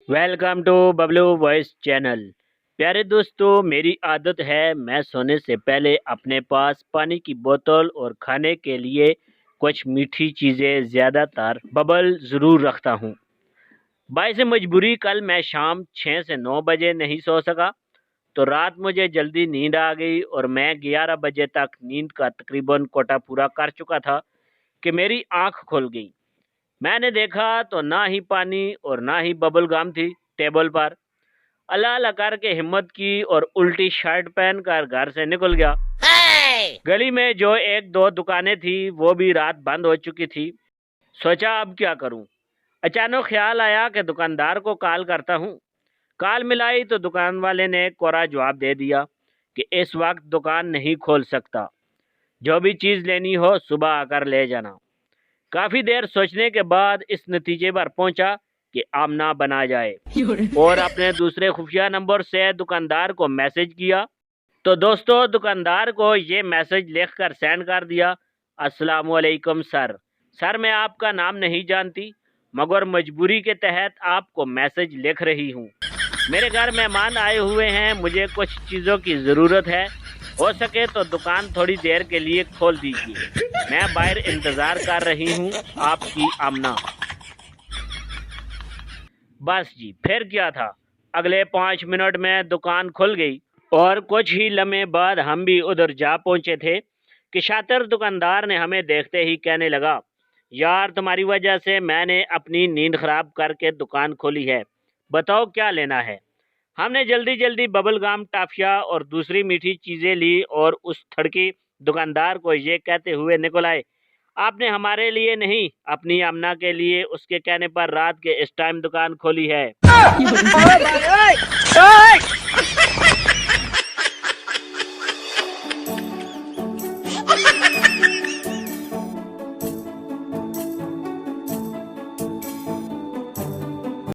Welcome to Bablu voice channel. प्यारे दोस्तों, मेरी आदत है मैं सोने से पहले अपने पास पानी की बोतल और खाने के लिए कुछ मीठी चीज़ें ज़्यादातर बबल ज़रूर रखता हूँ। बाइस मजबूरी कल मैं शाम 6 से 9 बजे नहीं सो सका, तो रात मुझे जल्दी नींद आ गई और मैं 11 बजे तक नींद का तकरीबन कोटा पूरा कर चुका था कि मेरी आँख खुल गई। मैंने देखा तो ना ही पानी और ना ही बबल गम थी टेबल पर। अल्लाह अल्लाह करके हिम्मत की और उल्टी शर्ट पहन कर घर से निकल गया। गली में जो एक दो दुकानें थी वो भी रात बंद हो चुकी थी। सोचा अब क्या करूं। अचानक ख्याल आया कि दुकानदार को कॉल करता हूं। कॉल मिलाई तो दुकान वाले ने कोरा जवाब दे दिया कि इस वक्त दुकान नहीं खोल सकता, जो भी चीज़ लेनी हो सुबह आकर ले जाना। काफ़ी देर सोचने के बाद इस नतीजे पर पहुंचा कि आमना बना जाए और अपने दूसरे खुफिया नंबर से दुकानदार को मैसेज किया। तो दोस्तों, दुकानदार को ये मैसेज लिखकर सेंड कर दिया। अस्सलाम वालेकुम सर। सर, मैं आपका नाम नहीं जानती, मगर मजबूरी के तहत आपको मैसेज लिख रही हूँ। मेरे घर मेहमान आए हुए हैं, मुझे कुछ चीज़ों की ज़रूरत है। हो सके तो दुकान थोड़ी देर के लिए खोल दीजिए। मैं बाहर इंतज़ार कर रही हूँ, आपकी आमना। बस जी, फिर क्या था। अगले 5 मिनट में दुकान खुल गई और कुछ ही लम्हे बाद हम भी उधर जा पहुंचे थे कि शातिर दुकानदार ने हमें देखते ही कहने लगा, यार तुम्हारी वजह से मैंने अपनी नींद खराब करके दुकान खोली है, बताओ क्या लेना है। हमने जल्दी जल्दी बबल गम, टाफिया और दूसरी मीठी चीज़ें ली और उस थड़की दुकानदार को ये कहते हुए निकल आए, आपने हमारे लिए नहीं अपनी अमना के लिए उसके कहने पर रात के इस टाइम दुकान खोली है।